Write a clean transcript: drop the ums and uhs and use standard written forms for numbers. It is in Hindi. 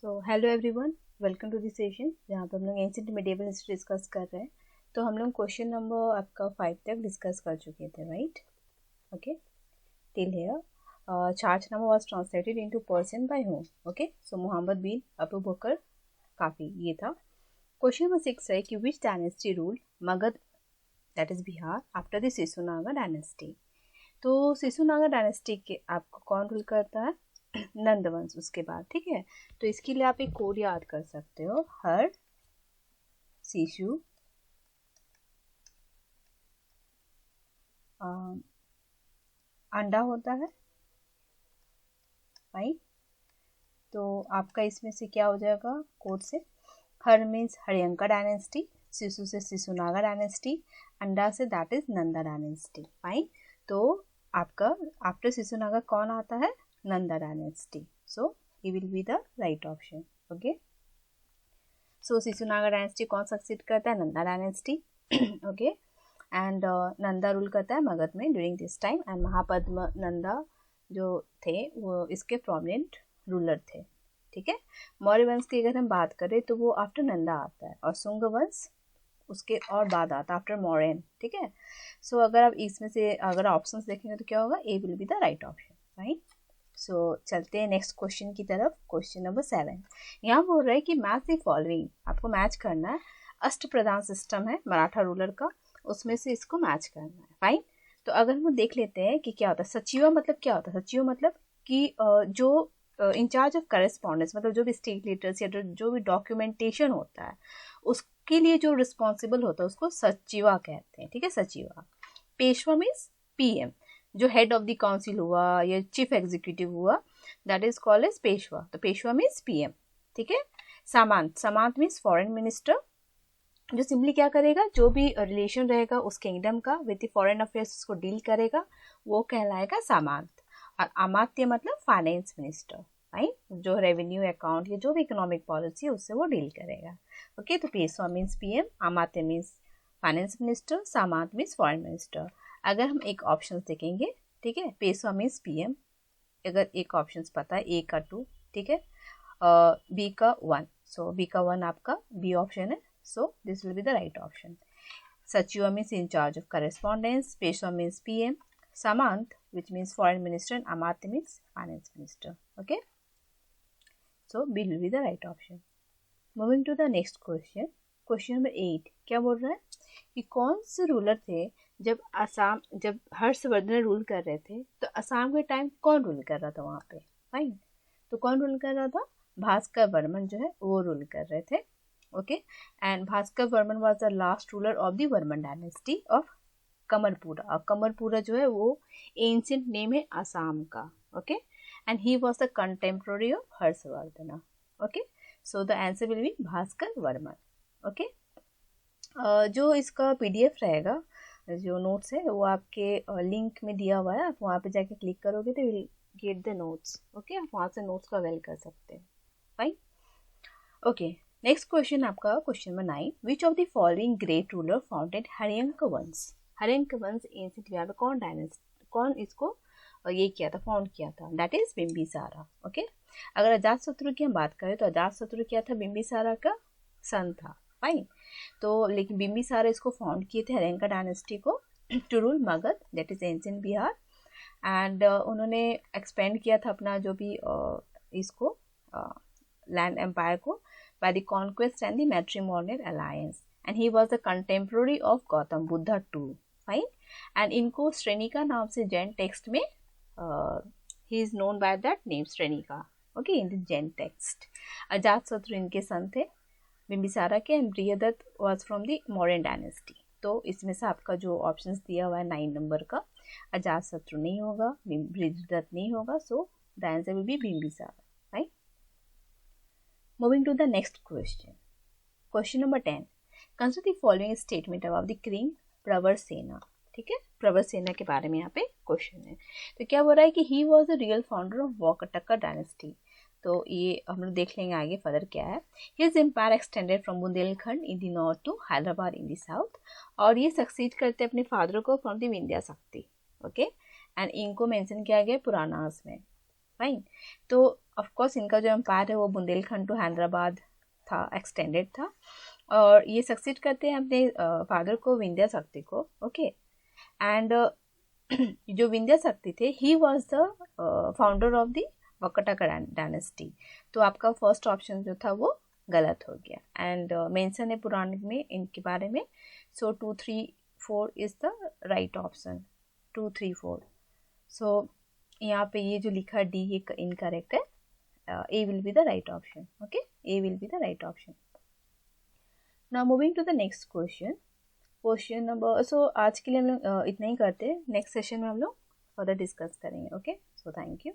So hello everyone, welcome to this session जहाँ पर हम लोग एंशिएंट मिडिएवल हिस्ट्री डिस्कस कर रहे हैं। तो हम लोग क्वेश्चन नंबर आपका 5 तक डिस्कस कर चुके थे, right? Okay, till here charge number was translated into person by home? Okay, so Mohammad bin Abu Bakr काफी, ये था। क्वेश्चन नंबर 6 है कि which dynasty rule Magadh, that is Bihar, after the Sisunaga dynasty. तो सिसुनागा डायनेस्टी के आपको कौन रूल करता है? नंदवंश, उसके बाद। ठीक है, तो इसके लिए आप एक कोड याद कर सकते हो, हर शिशु अंडा होता है, राइट? तो आपका इसमें से क्या हो जाएगा कोड से? हर मीन्स हरियंका डायनेस्टी, शिशु से सिसुनागा डायनेस्टी, अंडा से that is Nanda dynasty, fine. तो आपका आफ्टर सिसुनागा कौन आता है? Nanda dynasty, so he will be the right option. Okay, so Sisunaga dynasty कौन सक्सीड करता है? Nanda dynasty. Okay, and Nanda rule करता है मगध में during this time, and Mahapadma Nanda जो थे वो इसके प्रोमिनेंट रूलर थे। ठीक है, मौर्य वंश की अगर हम बात करें तो वो आफ्टर नंदा आता है, और शुंग वंश उसके और बाद आता है, आफ्टर मौर्यन। ठीक है, सो अगर आप इसमें से अगर ऑप्शंस देखेंगे तो क्या होगा? A will be the right option, right? So चलते हैं नेक्स्ट क्वेश्चन की तरफ। क्वेश्चन नंबर 7 यहाँ बोल रहा है कि मैच द फॉलोइंग, आपको मैच करना है। अष्ट प्रधान सिस्टम है मराठा रूलर का, उसमें से इसको मैच करना है, फाइन। तो अगर हम देख लेते हैं कि क्या होता है सचिव, मतलब क्या होता है सचिव? मतलब कि जो इंचार्ज ऑफ करेस्पॉन्डेंस, मतलब जो भी स्टेट लीडर्स या जो भी डॉक्यूमेंटेशन होता है उसके लिए जो रिस्पॉन्सिबल होता है उसको सचिवा कहते हैं। ठीक है, सचिवा। पेशवा मीन्स पीएम, जो हेड ऑफ द काउंसिल हुआ या चीफ एग्जीक्यूटिव हुआ, that is called as Peshwa. तो पेशवा मीन्स पीएम। ठीक है, Samant, Samant means foreign minister, जो सिंपली क्या करेगा, जो भी रिलेशन रहेगा उस किंगडम का विद फॉरेन अफेयर्स उसको डील करेगा, वो कहलाएगा सामंत। और अमात्य मतलब फाइनेंस मिनिस्टर, राइट? जो रेवेन्यू अकाउंट या जो भी इकोनॉमिक पॉलिसी है उससे वो डील करेगा। ओके, तो Peshwa means PM, Amatya means finance minister, Samant means foreign minister. अगर हम एक ऑप्शन देखेंगे, ठीक है, पेशवा मीन्स पीएम, अगर एक ऑप्शन पता है, ए का 2, ठीक है, बी का 1, सो बी का 1 आपका बी ऑप्शन है, so this will be the right option. Sachiva means in charge of correspondence, Peshwa means PM, Samant which means foreign minister, and Amartya means finance minister. Okay, so B will be the right option. Moving to the next question, question number 8 क्या बोल रहा है कि कौन से रूलर थे जब हर्षवर्धन रूल कर रहे थे, तो असम के टाइम कौन रूल कर रहा था वहाँ पे? फाइन, तो कौन रूल कर रहा था? भास्कर वर्मन जो है वो रूल कर रहे थे। Okay, and Bhaskar Varman was the last ruler of the Varman dynasty of Kamarupa. और कमरपुरा जो है वो एंशिएंट नेम है असम का। Okay, and he was the contemporary of Harshvardhan. Okay, so the answer will be Bhaskar Varman. Okay, जो इसका पीडीएफ रहेगा, जो नोट्स है वो आपके लिंक में दिया हुआ है, आप वहाँ पे जाके क्लिक करोगे तो will get the notes. Okay, आप वहाँ से नोट्स को अवेल कर सकते हैं, फाइन। ओके, नेक्स्ट क्वेश्चन आपका question number 9, which of the following great ruler founded Haryanka वंश? हरियंक वंश एंशिएंट बिहार में कौन डायनेस्टी, कौन इसको ये किया था, फाउंड किया था? That is Bimbisara. ओके, अगर अजातशत्रु की हम बात करें तो अजातशत्रु क्या था? बिम्बिसारा का सन था, फाइन। तो लेकिन बिम्बिसारा इसको फाउंड किए थे हरियंका डायनेस्टी को to rule Magadh, that is ancient Bihar. And उन्होंने एक्सपेंड किया था अपना जो भी इसको लैंड एम्पायर को by the conquest and the matrimonial alliance, and he was the contemporary of Gautam Buddha too, fine। and इनको श्रेणिका नाम से जैन टेक्स्ट में he is known by that name श्रेणिका, okay, in the Jain text। Ajatashatru इनके सन थे बिम्बिसारा के, and Brihadatta was from the Mauryan dynasty। तो इसमें से आपका जो ऑप्शंस दिया हुआ है 9 नंबर का, अजातशत्रु नहीं होगा, बृहदत्त नहीं होगा, so the answer will be Bimbisara, right? Moving to the next question. Question number 10. Consider the following statement about the king प्रवरसेना। ठीक है, प्रवरसेना के बारे में यहाँ पे क्वेश्चन है। तो क्या बोल रहा है कि he was the real founder of Vakataka dynasty. तो ये हम लोग देख लेंगे आगे फर्दर क्या है। His empire extended from Bundelkhand in the north to Hyderabad in the south, और ये सक्सीड करते अपने फादर को फ्रॉम द विंध्या शक्ति। ओके, एंड इनको मेंशन किया गया पुराणास में, फाइन। तो ऑफ कोर्स इनका जो एम्पायर है वो बुंदेलखंड टू हैदराबाद था, एक्सटेंडेड था, और ये सक्सीड करते हैं अपने फादर को, विंध्या शक्ति को. ओके, एंड जो विंध्या शक्ति थे, he was the founder of the Vakataka dynasty. तो आपका फर्स्ट ऑप्शन जो था वो गलत हो गया. एंड मेंशन है पुराण में इनके बारे में. सो 2, 3, 4 इज द राइट ऑप्शन. 2, 3, 4. सो यहाँ पे ये जो लिखा डी ये इनकरेक्ट है. A will be the right option. Okay, A will be the right option. Now moving to the next question. Question number, so आज के लिए हम लोग इतना ही करते हैं. नेक्स्ट सेशन में हम लोग फर्दर डिस्कस करेंगे. Okay, so thank you.